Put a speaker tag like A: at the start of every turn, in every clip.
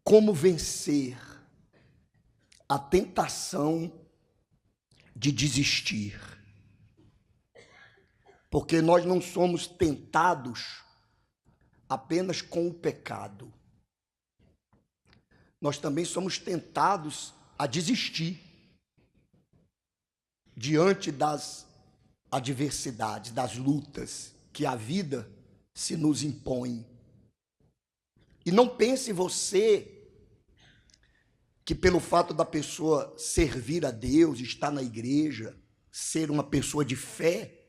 A: como vencer a tentação de desistir. Porque nós não somos tentados apenas com o pecado. Nós também somos tentados a desistir diante das adversidades, das lutas que a vida se nos impõe. E não pense você que pelo fato da pessoa servir a Deus, estar na igreja, ser uma pessoa de fé,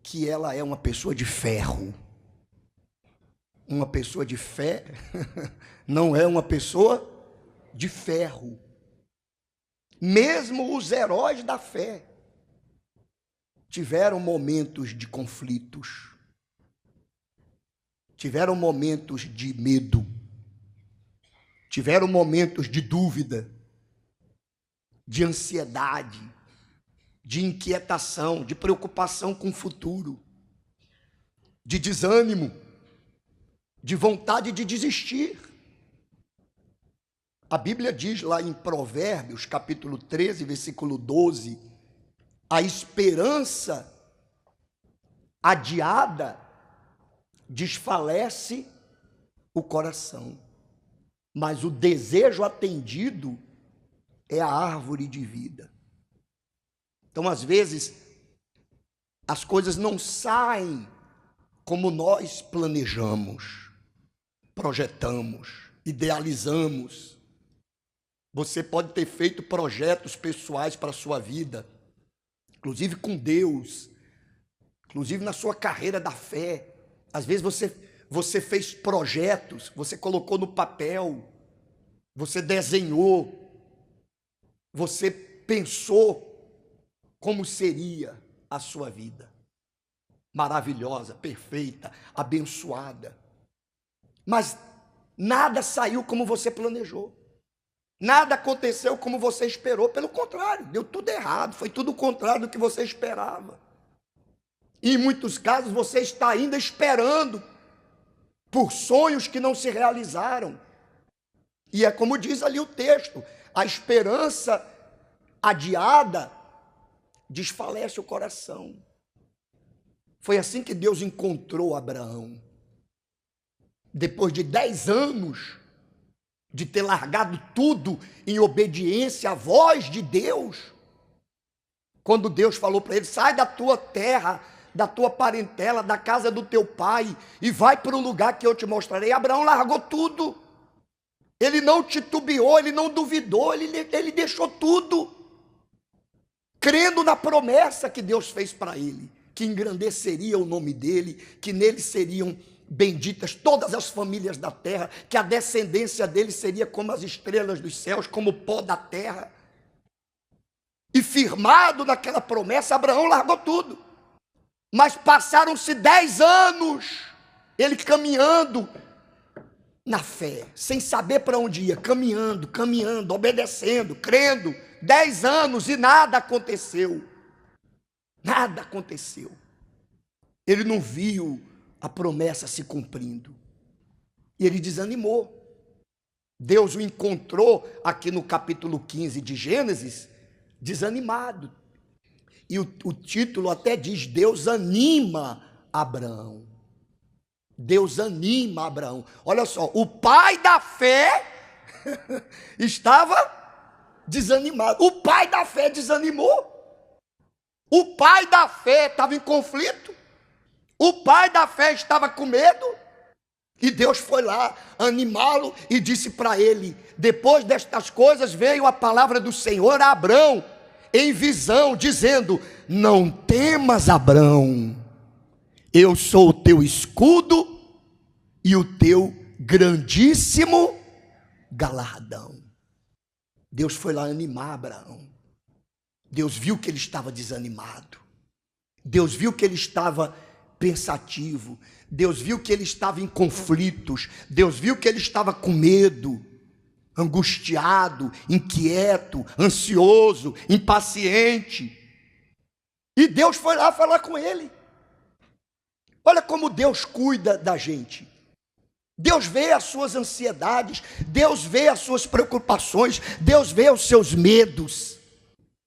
A: que ela é uma pessoa de ferro. Uma pessoa de fé não é uma pessoa de ferro. Mesmo os heróis da fé tiveram momentos de conflitos, tiveram momentos de medo, tiveram momentos de dúvida, de ansiedade, de inquietação, de preocupação com o futuro, de desânimo, de vontade de desistir. A Bíblia diz lá em Provérbios, capítulo 13, versículo 12, a esperança adiada desfalece o coração, mas o desejo atendido é a árvore de vida. Então, às vezes, as coisas não saem como nós planejamos, projetamos, idealizamos. Você pode ter feito projetos pessoais para a sua vida, inclusive com Deus, inclusive na sua carreira da fé. Às vezes você fez projetos, você colocou no papel, você desenhou, você pensou como seria a sua vida. Maravilhosa, perfeita, abençoada. Mas nada saiu como você planejou. Nada aconteceu como você esperou. Pelo contrário, deu tudo errado. Foi tudo o contrário do que você esperava. E em muitos casos você está ainda esperando por sonhos que não se realizaram. E é como diz ali o texto, a esperança adiada desfalece o coração. Foi assim que Deus encontrou Abraão. Depois de 10 anos de ter largado tudo em obediência à voz de Deus, quando Deus falou para ele, sai da tua terra, da tua parentela, da casa do teu pai, e vai para o lugar que eu te mostrarei. Abraão largou tudo. Ele não titubeou, ele não duvidou, ele deixou tudo, crendo na promessa que Deus fez para ele, que engrandeceria o nome dele, que nele seriam benditas todas as famílias da terra, que a descendência dele seria como as estrelas dos céus, como o pó da terra. E firmado naquela promessa, Abraão largou tudo. Mas passaram-se 10 anos, ele caminhando na fé, sem saber para onde ia, caminhando, obedecendo, crendo. 10 anos e nada aconteceu. Nada aconteceu. Ele não viu a promessa se cumprindo. E ele desanimou. Deus o encontrou aqui no capítulo 15 de Gênesis, desanimado. E o título até diz, Deus anima Abraão. Deus anima Abraão. Olha só, o pai da fé estava desanimado. O pai da fé desanimou. O pai da fé estava em conflito. O pai da fé estava com medo. E Deus foi lá animá-lo e disse para ele, depois destas coisas veio a palavra do Senhor a Abrão, em visão, dizendo, não temas, Abrão, eu sou o teu escudo e o teu grandíssimo galardão. Deus foi lá animar Abraão. Deus viu que ele estava desanimado. Deus viu que ele estava pensativo. Deus viu que ele estava em conflitos. Deus viu que ele estava com medo, angustiado, inquieto, ansioso, impaciente. E Deus foi lá falar com ele. Olha como Deus cuida da gente. Deus vê as suas ansiedades, Deus vê as suas preocupações, Deus vê os seus medos,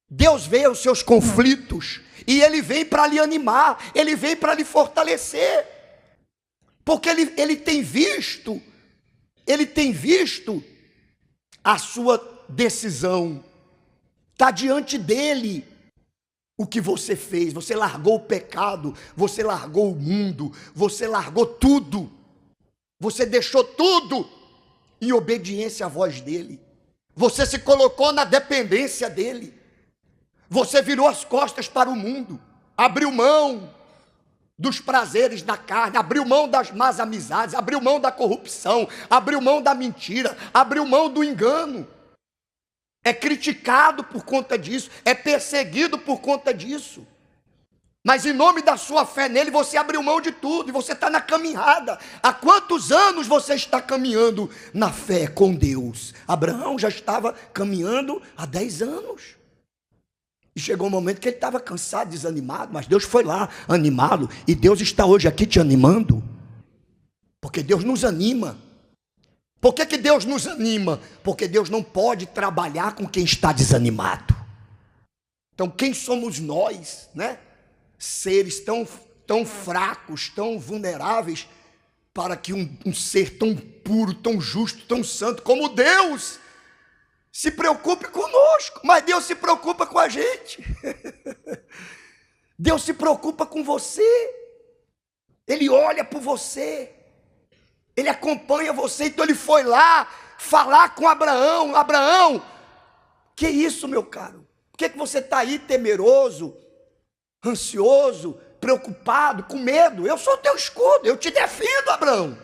A: Deus vê os seus conflitos, e Ele vem para lhe animar, Ele vem para lhe fortalecer, porque ele tem visto a sua decisão, está diante dele o que você fez. Você largou o pecado, você largou o mundo, você largou tudo, você deixou tudo em obediência à voz dele, você se colocou na dependência dele, você virou as costas para o mundo, abriu mão dos prazeres da carne, abriu mão das más amizades, abriu mão da corrupção, abriu mão da mentira, abriu mão do engano. É criticado por conta disso, é perseguido por conta disso. Mas em nome da sua fé nele, você abriu mão de tudo e você está na caminhada. Há quantos anos você está caminhando na fé com Deus? Abraão já estava caminhando há 10 anos. E chegou um momento que ele estava cansado, desanimado, mas Deus foi lá animá-lo. E Deus está hoje aqui te animando, porque Deus nos anima. Por que Deus nos anima? Porque Deus não pode trabalhar com quem está desanimado. Então quem somos nós, né? Seres tão fracos, tão vulneráveis, para que um ser tão puro, tão justo, tão santo como Deus se preocupe conosco. Mas Deus se preocupa com a gente. Deus se preocupa com você. Ele olha por você. Ele acompanha você. Então ele foi lá falar com Abraão. Abraão, que isso, meu caro? Por que você está aí temeroso, ansioso, preocupado, com medo? Eu sou teu escudo. Eu te defendo, Abraão.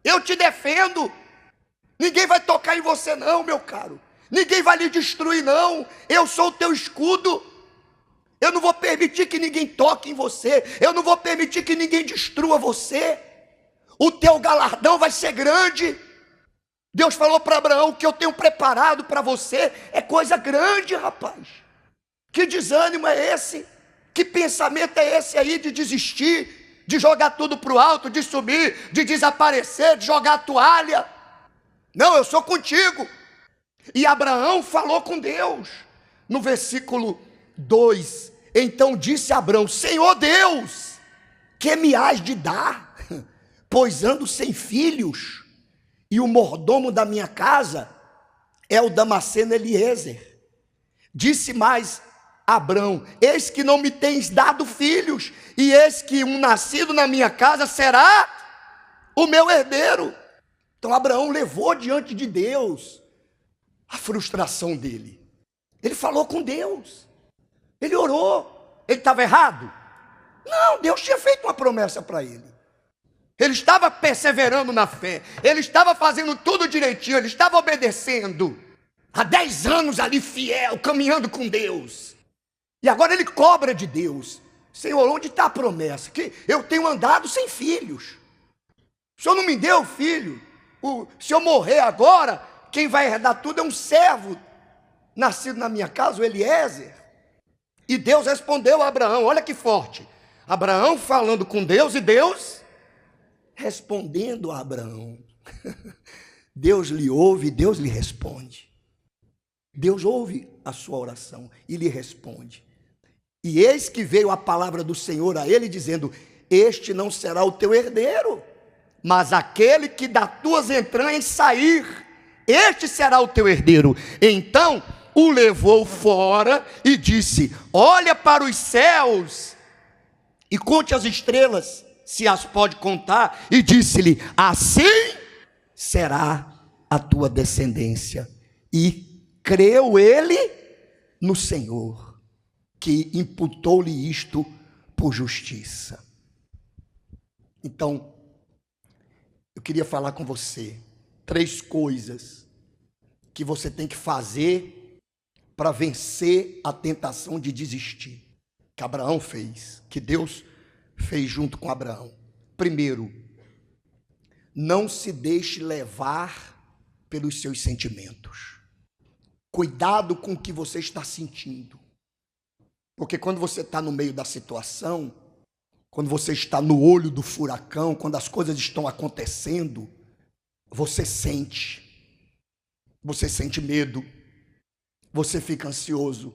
A: Eu te defendo. Ninguém vai tocar em você não, meu caro. Ninguém vai lhe destruir não. Eu sou o teu escudo. Eu não vou permitir que ninguém toque em você. Eu não vou permitir que ninguém destrua você. O teu galardão vai ser grande. Deus falou para Abraão: o que eu tenho preparado para você é coisa grande, rapaz. Que desânimo é esse? Que pensamento é esse aí de desistir, de jogar tudo para o alto, de subir, de desaparecer, de jogar a toalha? Não, eu sou contigo. E Abraão falou com Deus. No versículo 2, então disse Abraão: Senhor Deus, que me hás de dar, pois ando sem filhos, e o mordomo da minha casa é o Damasceno Eliezer. Disse mais Abraão: eis que não me tens dado filhos, e eis que um nascido na minha casa será o meu herdeiro. Então Abraão levou diante de Deus a frustração dele. Ele falou com Deus, ele orou. Ele estava errado? Não, Deus tinha feito uma promessa para ele. Ele estava perseverando na fé, ele estava fazendo tudo direitinho, ele estava obedecendo. Há 10 anos ali fiel, caminhando com Deus. E agora ele cobra de Deus: Senhor, onde está a promessa? Que eu tenho andado sem filhos. O Senhor não me deu filho. Se eu morrer agora, quem vai herdar tudo é um servo nascido na minha casa, o Eliezer. E Deus respondeu a Abraão. Olha que forte. Abraão falando com Deus e Deus respondendo a Abraão. Deus lhe ouve e Deus lhe responde. Deus ouve a sua oração e lhe responde. E eis que veio a palavra do Senhor a ele, dizendo: este não será o teu herdeiro, mas aquele que das tuas entranhas sair, este será o teu herdeiro. Então o levou fora e disse: olha para os céus e conte as estrelas, se as pode contar. E disse-lhe: assim será a tua descendência. E creu ele no Senhor, que imputou-lhe isto por justiça. Então, eu queria falar com você 3 coisas que você tem que fazer para vencer a tentação de desistir, que Abraão fez, que Deus fez junto com Abraão. Primeiro, não se deixe levar pelos seus sentimentos. Cuidado com o que você está sentindo, porque quando você está no meio da situação, quando você está no olho do furacão, quando as coisas estão acontecendo, você sente medo, você fica ansioso,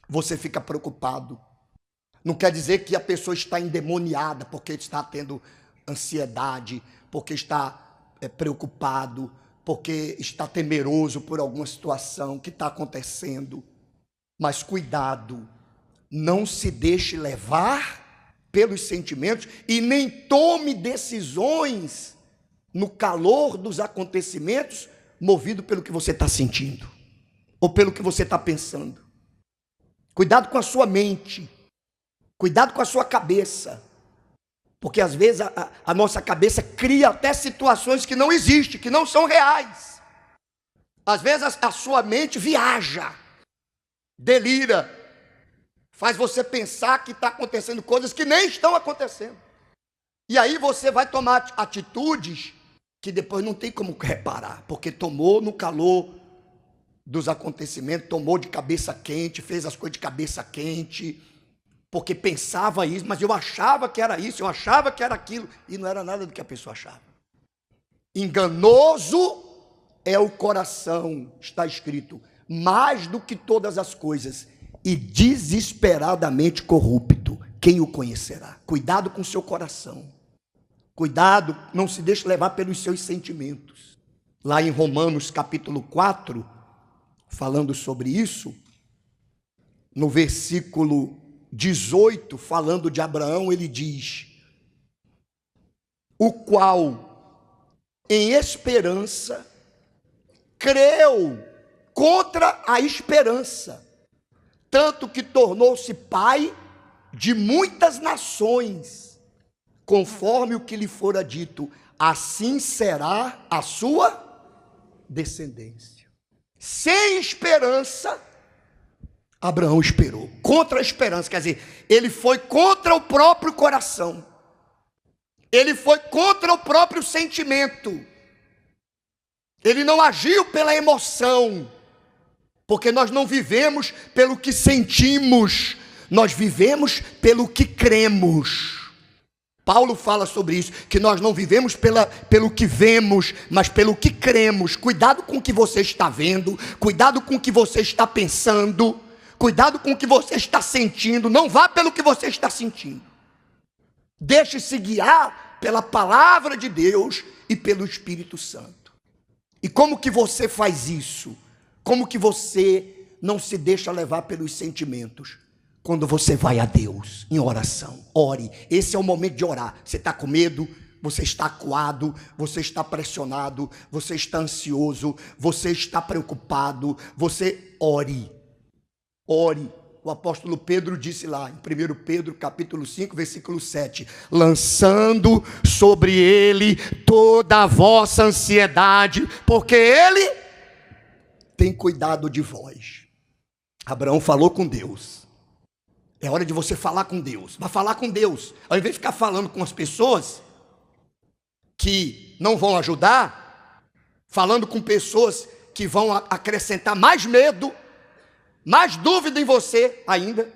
A: você fica preocupado. Não quer dizer que a pessoa está endemoniada porque está tendo ansiedade, porque está preocupado, porque está temeroso por alguma situação que está acontecendo. Mas cuidado, não se deixe levar pelos sentimentos e nem tome decisões no calor dos acontecimentos, movido pelo que você está sentindo ou pelo que você está pensando. Cuidado com a sua mente, cuidado com a sua cabeça, porque às vezes a nossa cabeça cria até situações que não existem, que não são reais. Às vezes a sua mente viaja, delira, faz você pensar que está acontecendo coisas que nem estão acontecendo. E aí você vai tomar atitudes que depois não tem como reparar, porque tomou no calor dos acontecimentos, tomou de cabeça quente, fez as coisas de cabeça quente, porque pensava isso, mas eu achava que era isso, eu achava que era aquilo, e não era nada do que a pessoa achava. Enganoso é o coração, está escrito, mais do que todas as coisas, e desesperadamente corrupto, quem o conhecerá? Cuidado com o seu coração, cuidado, não se deixe levar pelos seus sentimentos. Lá em Romanos capítulo 4, falando sobre isso, no versículo 18, falando de Abraão, ele diz: o qual, em esperança, creu contra a esperança, tanto que tornou-se pai de muitas nações, conforme o que lhe fora dito, assim será a sua descendência. Sem esperança, Abraão esperou, contra a esperança, quer dizer, ele foi contra o próprio coração, ele foi contra o próprio sentimento, ele não agiu pela emoção, porque nós não vivemos pelo que sentimos, nós vivemos pelo que cremos. Paulo fala sobre isso, que nós não vivemos pelo que vemos, mas pelo que cremos. Cuidado com o que você está vendo, cuidado com o que você está pensando, cuidado com o que você está sentindo, não vá pelo que você está sentindo. Deixe-se guiar pela palavra de Deus e pelo Espírito Santo. E como que você faz isso? Como que você não se deixa levar pelos sentimentos? Quando você vai a Deus em oração, ore. Esse é o momento de orar. Você está com medo, você está acuado, você está pressionado, você está ansioso, você está preocupado, você ore. Ore. O apóstolo Pedro disse lá em 1 Pedro capítulo 5, versículo 7, lançando sobre ele toda a vossa ansiedade, porque ele tem cuidado de vós. Abraão falou com Deus. É hora de você falar com Deus. Vai falar com Deus. Ao invés de ficar falando com as pessoas que não vão ajudar, falando com pessoas que vão acrescentar mais medo, mais dúvida em você ainda,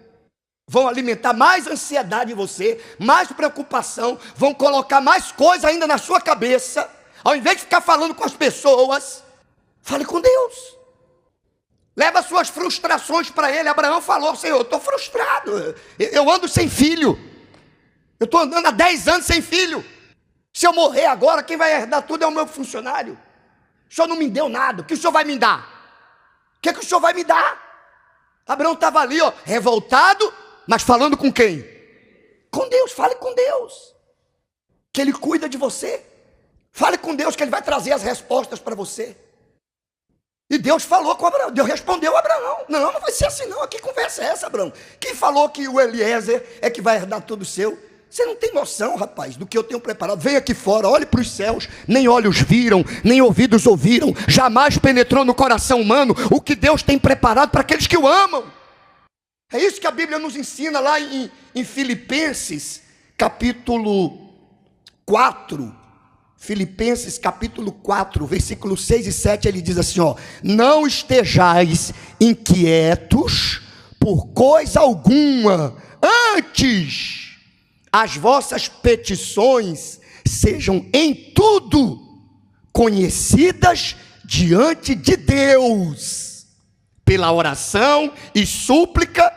A: vão alimentar mais ansiedade em você, mais preocupação, vão colocar mais coisa ainda na sua cabeça. Ao invés de ficar falando com as pessoas, fale com Deus. Leva suas frustrações para ele. Abraão falou: Senhor, eu estou frustrado, eu ando sem filho, eu estou andando há 10 anos sem filho, se eu morrer agora, quem vai herdar tudo é o meu funcionário, o Senhor não me deu nada, o que o Senhor vai me dar? O que o Senhor vai me dar? Abraão estava ali, revoltado, mas falando com quem? Com Deus. Fale com Deus, que Ele cuida de você. Fale com Deus, que Ele vai trazer as respostas para você. E Deus falou com Abraão, Deus respondeu a Abraão: não vai ser assim não, que conversa é essa, Abraão? Quem falou que o Eliezer é que vai herdar tudo seu? Você não tem noção, rapaz, do que eu tenho preparado. Vem aqui fora, olhe para os céus, nem olhos viram, nem ouvidos ouviram, jamais penetrou no coração humano o que Deus tem preparado para aqueles que o amam. É isso que a Bíblia nos ensina lá em Filipenses, capítulo 4, Filipenses capítulo 4, versículos 6 e 7, ele diz assim, não estejais inquietos por coisa alguma, antes as vossas petições sejam em tudo conhecidas diante de Deus, pela oração e súplica,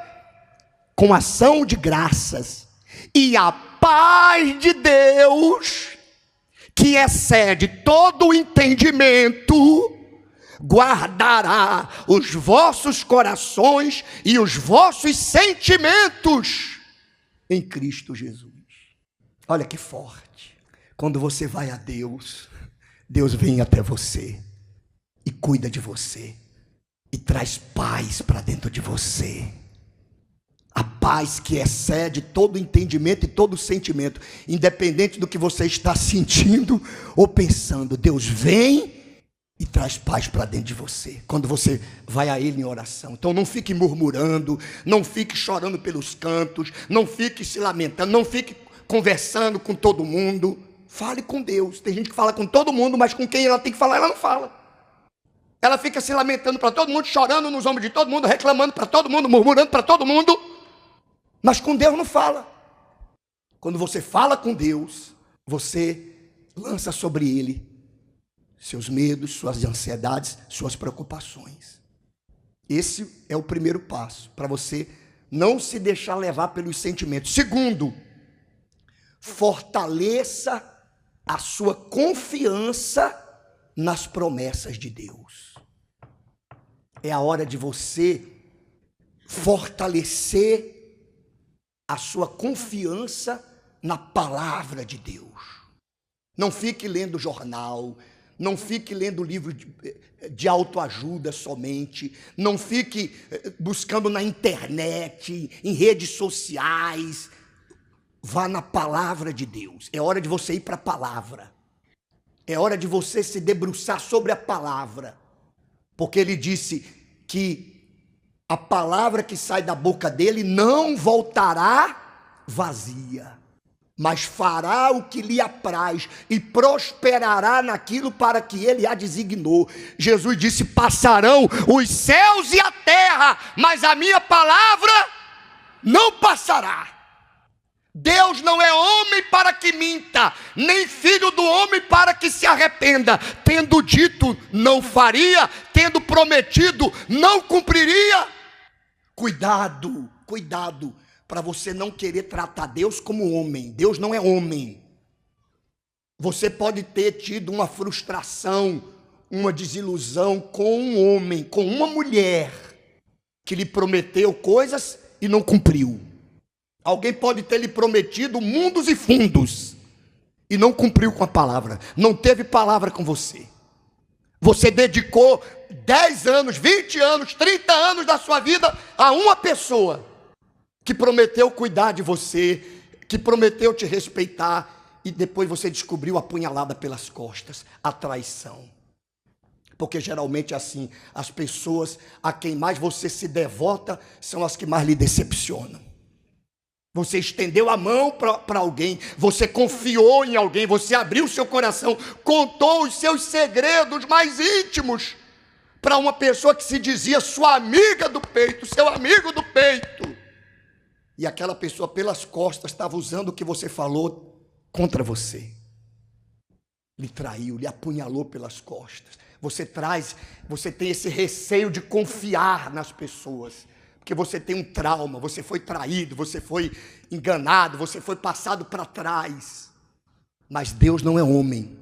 A: com ação de graças. E a paz de Deus, que excede todo o entendimento, guardará os vossos corações e os vossos sentimentos em Cristo Jesus. Olha que forte. Quando você vai a Deus, Deus vem até você e cuida de você e traz paz para dentro de você. A paz que excede todo entendimento e todo sentimento, independente do que você está sentindo ou pensando, Deus vem e traz paz para dentro de você, quando você vai a Ele em oração. Então não fique murmurando, não fique chorando pelos cantos, não fique se lamentando, não fique conversando com todo mundo. Fale com Deus. Tem gente que fala com todo mundo, mas com quem ela tem que falar, ela não fala. Ela fica se lamentando para todo mundo, chorando nos ombros de todo mundo, reclamando para todo mundo, murmurando para todo mundo, mas com Deus não fala. Quando você fala com Deus, você lança sobre Ele seus medos, suas ansiedades, suas preocupações. Esse é o primeiro passo, para você não se deixar levar pelos sentimentos. Segundo, fortaleça a sua confiança nas promessas de Deus. É a hora de você fortalecer a sua confiança na palavra de Deus. Não fique lendo jornal, não fique lendo livro de autoajuda somente, não fique buscando na internet, em redes sociais. Vá na palavra de Deus. É hora de você ir para a palavra. É hora de você se debruçar sobre a palavra. Porque ele disse que a palavra que sai da boca dele não voltará vazia, mas fará o que lhe apraz e prosperará naquilo para que ele a designou. Jesus disse: passarão os céus e a terra, mas a minha palavra não passará. Deus não é homem para que minta, nem filho do homem para que se arrependa. Tendo dito, não faria; tendo prometido, não cumpriria. Cuidado, cuidado, para você não querer tratar Deus como homem. Deus não é homem. Você pode ter tido uma frustração, uma desilusão com um homem, com uma mulher, que lhe prometeu coisas e não cumpriu. Alguém pode ter lhe prometido mundos e fundos e não cumpriu com a palavra. Não teve palavra com você. Você dedicou 10 anos, 20 anos, 30 anos da sua vida a uma pessoa que prometeu cuidar de você, que prometeu te respeitar, e depois você descobriu a punhalada pelas costas, a traição. Porque geralmente é assim, as pessoas a quem mais você se devota são as que mais lhe decepcionam. Você estendeu a mão para alguém, você confiou em alguém, você abriu seu coração, contou os seus segredos mais íntimos para uma pessoa que se dizia sua amiga do peito, seu amigo do peito. E aquela pessoa pelas costas estava usando o que você falou contra você. Lhe traiu, lhe apunhalou pelas costas. Você tem esse receio de confiar nas pessoas. Porque você tem um trauma, você foi traído, você foi enganado, você foi passado para trás. Mas Deus não é homem.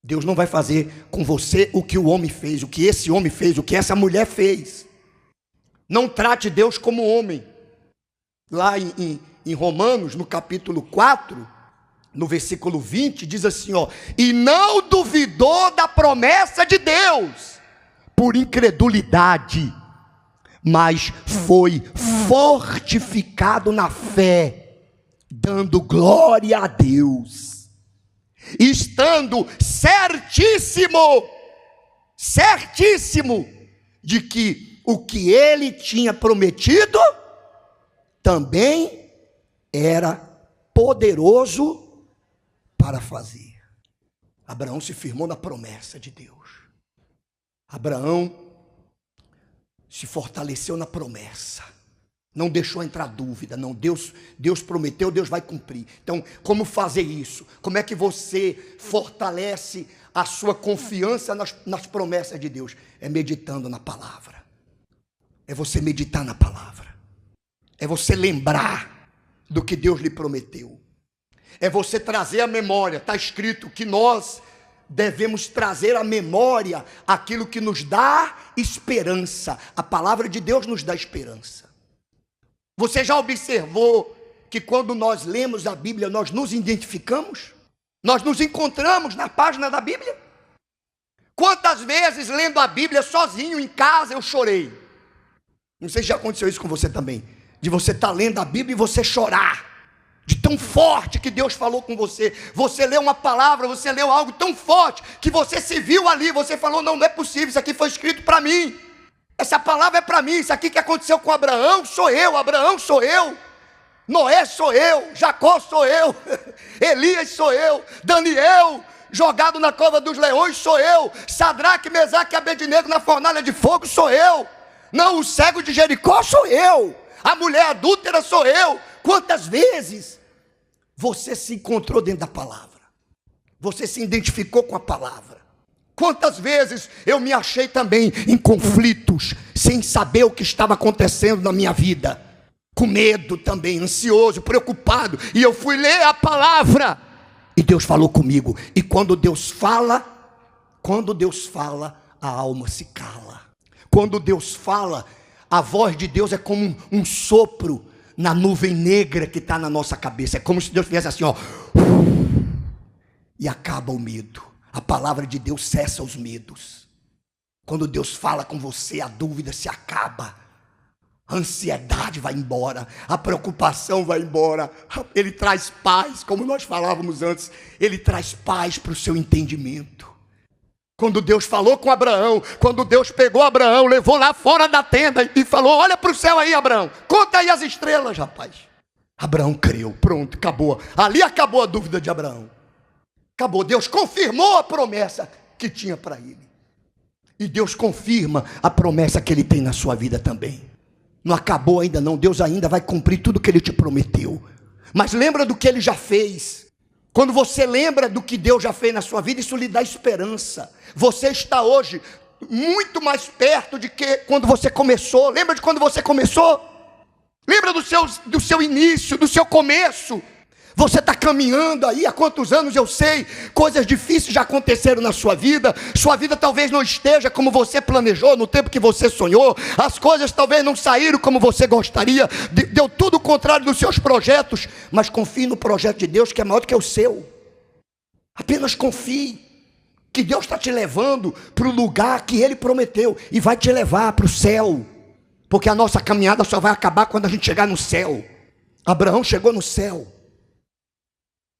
A: Deus não vai fazer com você o que o homem fez, o que esse homem fez, o que essa mulher fez. Não trate Deus como homem. Lá em Romanos, no capítulo 4, no versículo 20, diz assim, ó: e não duvidou da promessa de Deus por incredulidade, mas foi fortificado na fé, dando glória a Deus, estando certíssimo de que o que ele tinha prometido também era poderoso para fazer. Abraão se firmou na promessa de Deus. Abraão se fortaleceu na promessa. Não deixou entrar dúvida. Não, Deus prometeu, Deus vai cumprir. Então, como fazer isso? Como é que você fortalece a sua confiança nas promessas de Deus? É meditando na palavra. É você meditar na palavra. É você lembrar do que Deus lhe prometeu. É você trazer à memória. Está escrito que nós devemos trazer à memória aquilo que nos dá esperança. A palavra de Deus nos dá esperança. Você já observou que quando nós lemos a Bíblia, nós nos identificamos? Nós nos encontramos na página da Bíblia? Quantas vezes lendo a Bíblia sozinho em casa eu chorei? Não sei se já aconteceu isso com você também. De você estar lendo a Bíblia e você chorar. De tão forte que Deus falou com você. Você leu uma palavra, você leu algo tão forte que você se viu ali, você falou, não é possível, isso aqui foi escrito para mim. Essa palavra é para mim, isso aqui que aconteceu com Abraão sou eu, Noé sou eu, Jacó sou eu, Elias sou eu, Daniel jogado na cova dos leões sou eu, Sadraque, Mesaque e Abednego na fornalha de fogo sou eu. Não, o cego de Jericó sou eu, a mulher adúltera sou eu. Quantas vezes você se encontrou dentro da palavra? Você se identificou com a palavra? Quantas vezes eu me achei também em conflitos, sem saber o que estava acontecendo na minha vida, com medo também, ansioso, preocupado, e eu fui ler a palavra, e Deus falou comigo. E quando Deus fala, a alma se cala. Quando Deus fala, a voz de Deus é como um sopro na nuvem negra que está na nossa cabeça. É como se Deus fizesse assim, ó, e acaba o medo. A palavra de Deus cessa os medos. Quando Deus fala com você, a dúvida se acaba, a ansiedade vai embora, a preocupação vai embora. Ele traz paz, como nós falávamos antes. Ele traz paz para o seu entendimento. Quando Deus falou com Abraão, quando Deus pegou Abraão, levou lá fora da tenda e falou, olha para o céu aí, Abraão, conta aí as estrelas, rapaz. Abraão creu, pronto, acabou. Ali acabou a dúvida de Abraão. Acabou, Deus confirmou a promessa que tinha para ele. E Deus confirma a promessa que ele tem na sua vida também. Não acabou ainda não, Deus ainda vai cumprir tudo que ele te prometeu. Mas lembra do que ele já fez. Quando você lembra do que Deus já fez na sua vida, isso lhe dá esperança. Você está hoje muito mais perto de que quando você começou. Lembra de quando você começou? Lembra do seu início, do seu começo? Você está caminhando aí há quantos anos eu sei, coisas difíceis já aconteceram na sua vida talvez não esteja como você planejou, no tempo que você sonhou, as coisas talvez não saíram como você gostaria, deu tudo o contrário dos seus projetos, mas confie no projeto de Deus que é maior do que o seu. Apenas confie que Deus está te levando para o lugar que Ele prometeu e vai te levar para o céu, porque a nossa caminhada só vai acabar quando a gente chegar no céu. Abraão chegou no céu.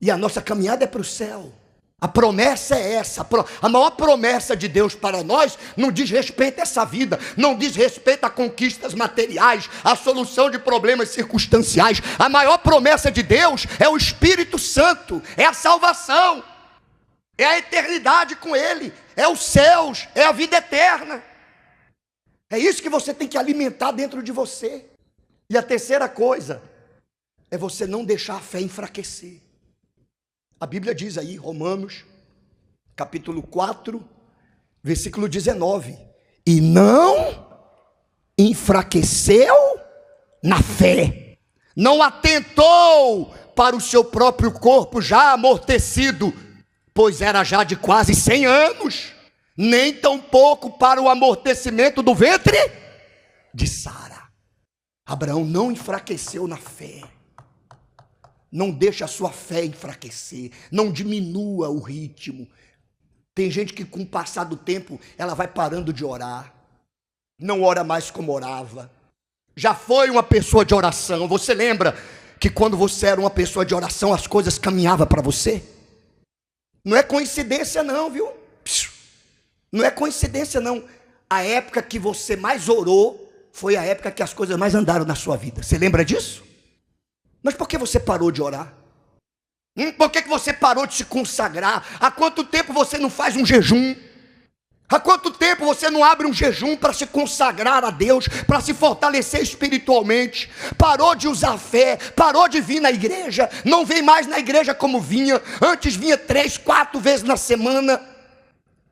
A: E a nossa caminhada é para o céu. A promessa é essa. A maior promessa de Deus para nós não diz respeito a essa vida, não diz respeito a conquistas materiais, a solução de problemas circunstanciais. A maior promessa de Deus é o Espírito Santo, é a salvação, é a eternidade com Ele, é os céus, é a vida eterna. É isso que você tem que alimentar dentro de você. E a terceira coisa é você não deixar a fé enfraquecer. A Bíblia diz aí, Romanos, capítulo 4, versículo 19. E não enfraqueceu na fé. Não atentou para o seu próprio corpo já amortecido, pois era já de quase 100 anos. Nem tampouco para o amortecimento do ventre de Sara. Abraão não enfraqueceu na fé. Não deixe a sua fé enfraquecer, não diminua o ritmo. Tem gente que com o passar do tempo, ela vai parando de orar, não ora mais como orava. Já foi uma pessoa de oração, você lembra que quando você era uma pessoa de oração, as coisas caminhavam para você? Não é coincidência não, viu? Não é coincidência não. A época que você mais orou, foi a época que as coisas mais andaram na sua vida. Você lembra disso? Mas por que você parou de orar? Por que você parou de se consagrar? Há quanto tempo você não faz um jejum? Há quanto tempo você não abre um jejum para se consagrar a Deus, para se fortalecer espiritualmente? Parou de usar fé, parou de vir na igreja, não vem mais na igreja como vinha. Antes vinha 3, 4 vezes na semana.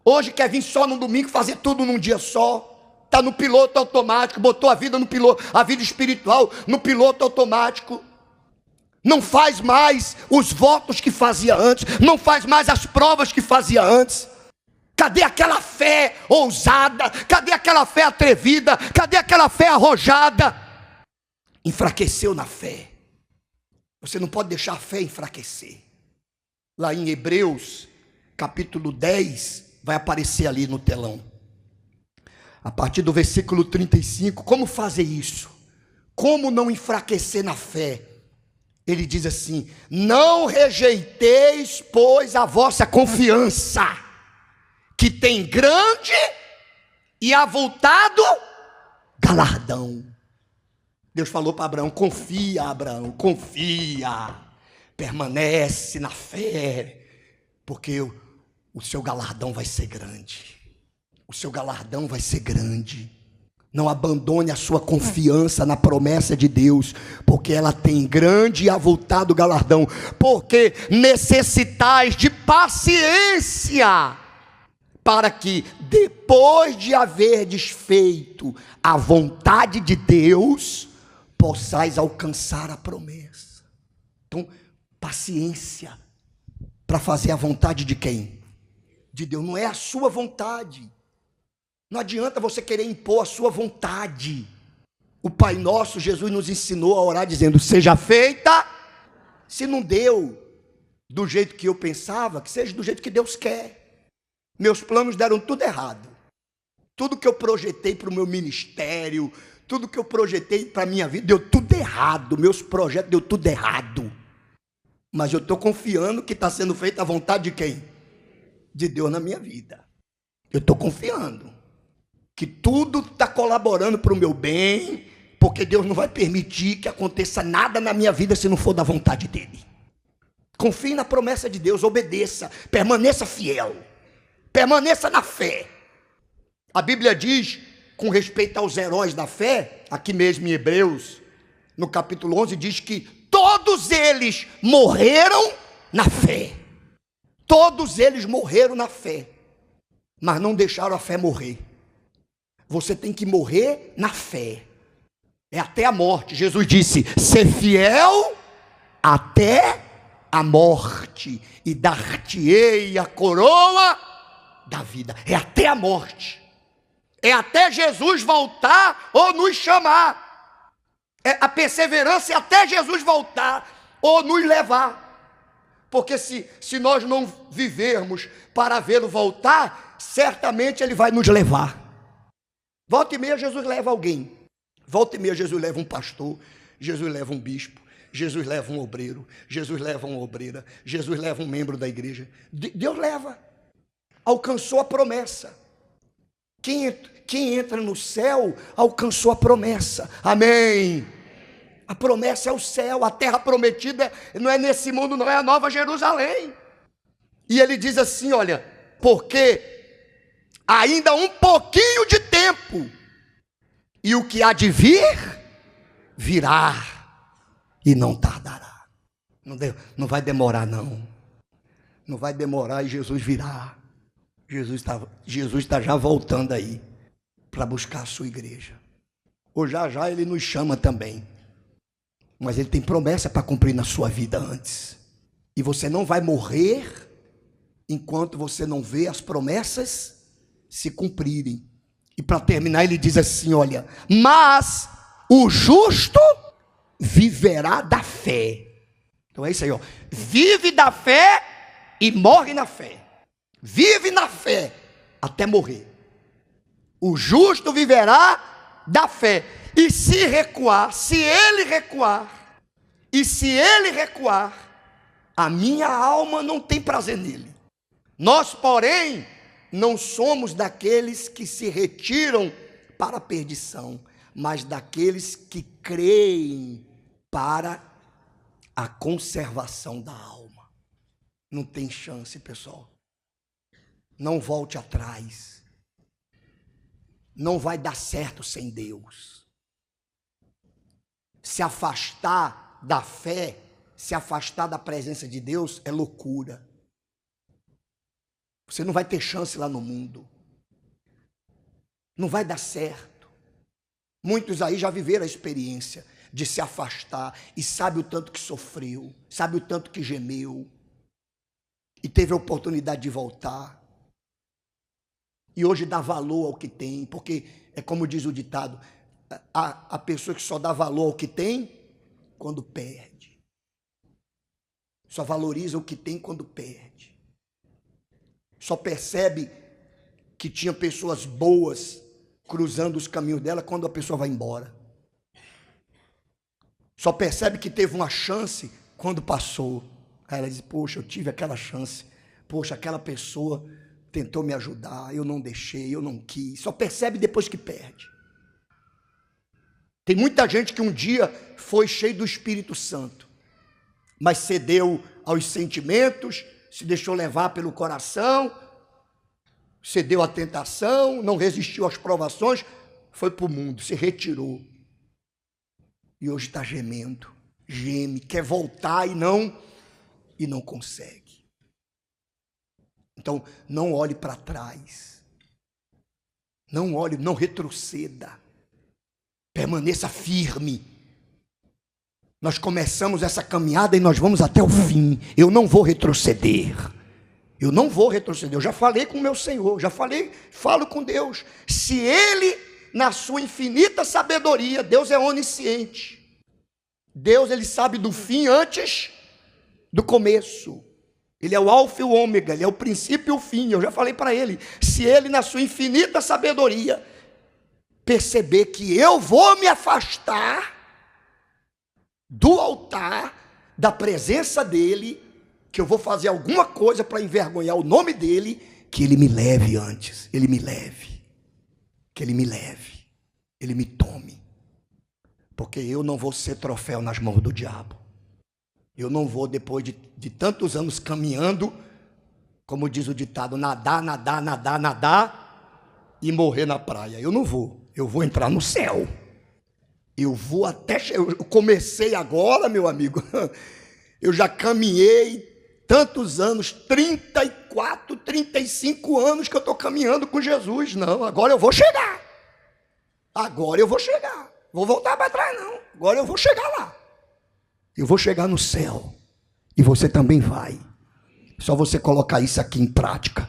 A: Hoje quer vir só no domingo, fazer tudo num dia só. Está no piloto automático, botou a vida no piloto, a vida espiritual no piloto automático. Não faz mais os votos que fazia antes, não faz mais as provas que fazia antes. Cadê aquela fé ousada? Cadê aquela fé atrevida? Cadê aquela fé arrojada? Enfraqueceu na fé. Você não pode deixar a fé enfraquecer. Lá em Hebreus, capítulo 10, vai aparecer ali no telão. A partir do versículo 35, como fazer isso? Como não enfraquecer na fé? Ele diz assim: não rejeiteis, pois, a vossa confiança, que tem grande e avultado galardão. Deus falou para Abraão: confia, Abraão, confia, permanece na fé, porque o seu galardão vai ser grande. O seu galardão vai ser grande. Não abandone a sua confiança na promessa de Deus, porque ela tem grande e avultado galardão. Porque necessitais de paciência, para que depois de haver desfeito a vontade de Deus, possais alcançar a promessa. Então, paciência para fazer a vontade de quem? De Deus. Não é a sua vontade. Não adianta você querer impor a sua vontade. O Pai Nosso, Jesus nos ensinou a orar dizendo: seja feita. Se não deu do jeito que eu pensava, que seja do jeito que Deus quer. Meus planos deram tudo errado. Tudo que eu projetei para o meu ministério, tudo que eu projetei para a minha vida, deu tudo errado. Meus projetos deu tudo errado. Mas eu estou confiando que está sendo feita a vontade de quem? De Deus na minha vida. Eu estou confiando que tudo está colaborando para o meu bem, porque Deus não vai permitir que aconteça nada na minha vida se não for da vontade dEle. Confie na promessa de Deus, obedeça, permaneça fiel, permaneça na fé. A Bíblia diz, com respeito aos heróis da fé, aqui mesmo em Hebreus, no capítulo 11, diz que todos eles morreram na fé. Todos eles morreram na fé, mas não deixaram a fé morrer. Você tem que morrer na fé. É até a morte. Jesus disse: ser fiel até a morte, e dar-te-ei a coroa da vida. É até a morte. É até Jesus voltar ou nos chamar. É a perseverança é até Jesus voltar ou nos levar. Porque se nós não vivermos para vê-lo voltar, certamente ele vai nos levar. Volta e meia Jesus leva alguém. Volta e meia Jesus leva um pastor, Jesus leva um bispo, Jesus leva um obreiro, Jesus leva uma obreira, Jesus leva um membro da igreja. Deus leva. Alcançou a promessa. Quem entra no céu alcançou a promessa. Amém. A promessa é o céu, a terra prometida não é nesse mundo, não, é a Nova Jerusalém. E ele diz assim, olha, porque ainda um pouquinho de tempo, e o que há de vir, virá, e não tardará. Não vai demorar não. Não vai demorar e Jesus virá. Jesus está já voltando aí, para buscar a sua igreja. Ou já ele nos chama também. Mas ele tem promessa para cumprir na sua vida antes. E você não vai morrer enquanto você não vê as promessas se cumprirem. E para terminar ele diz assim, olha: mas o justo viverá da fé. Então é isso aí, ó. Vive da fé e morre na fé. Vive na fé até morrer. O justo viverá da fé. E se ele recuar, a minha alma não tem prazer nele. Nós, porém, não somos daqueles que se retiram para a perdição, mas daqueles que creem para a conservação da alma. Não tem chance, pessoal. Não volte atrás. não vai dar certo sem Deus. Se afastar da fé, se afastar da presença de Deus é loucura. Você não vai ter chance lá no mundo. Não vai dar certo. Muitos aí já viveram a experiência de se afastar e sabe o tanto que sofreu, sabe o tanto que gemeu e teve a oportunidade de voltar. E hoje dá valor ao que tem, porque é como diz o ditado, a pessoa que só dá valor ao que tem quando perde. Só valoriza o que tem quando perde. Só percebe que tinha pessoas boas cruzando os caminhos dela quando a pessoa vai embora. Só percebe que teve uma chance quando passou. Aí ela diz, poxa, eu tive aquela chance. Poxa, aquela pessoa tentou me ajudar, eu não deixei, eu não quis. Só percebe depois que perde. Tem muita gente que um dia foi cheio do Espírito Santo, mas cedeu aos sentimentos, se deixou levar pelo coração, cedeu à tentação, não resistiu às provações, foi para o mundo, se retirou. E hoje está gemendo, geme, quer voltar e não consegue. Então, não olhe para trás. Não olhe, não retroceda. Permaneça firme. Nós começamos essa caminhada e nós vamos até o fim. Eu não vou retroceder. Eu não vou retroceder. Eu já falei com o meu Senhor, falo com Deus. Se Ele, na sua infinita sabedoria, Deus é onisciente. Deus, Ele sabe do fim antes do começo. Ele é o alfa e o ômega, Ele é o princípio e o fim. Eu já falei para Ele, se Ele, na sua infinita sabedoria, perceber que eu vou me afastar do altar, da presença dEle, que eu vou fazer alguma coisa para envergonhar o nome dEle, que Ele me leve antes, Ele me leve, que Ele me leve, Ele me tome, porque eu não vou ser troféu nas mãos do diabo. Eu não vou, depois de tantos anos caminhando, como diz o ditado, nadar e morrer na praia. Eu não vou. Eu vou entrar no céu. Eu vou até... Eu comecei agora, meu amigo. Eu já caminhei tantos anos, 34, 35 anos que eu estou caminhando com Jesus. Não, agora eu vou chegar. Agora eu vou chegar. Vou voltar para trás, não. Agora eu vou chegar lá. Eu vou chegar no céu. E você também vai. Só você colocar isso aqui em prática.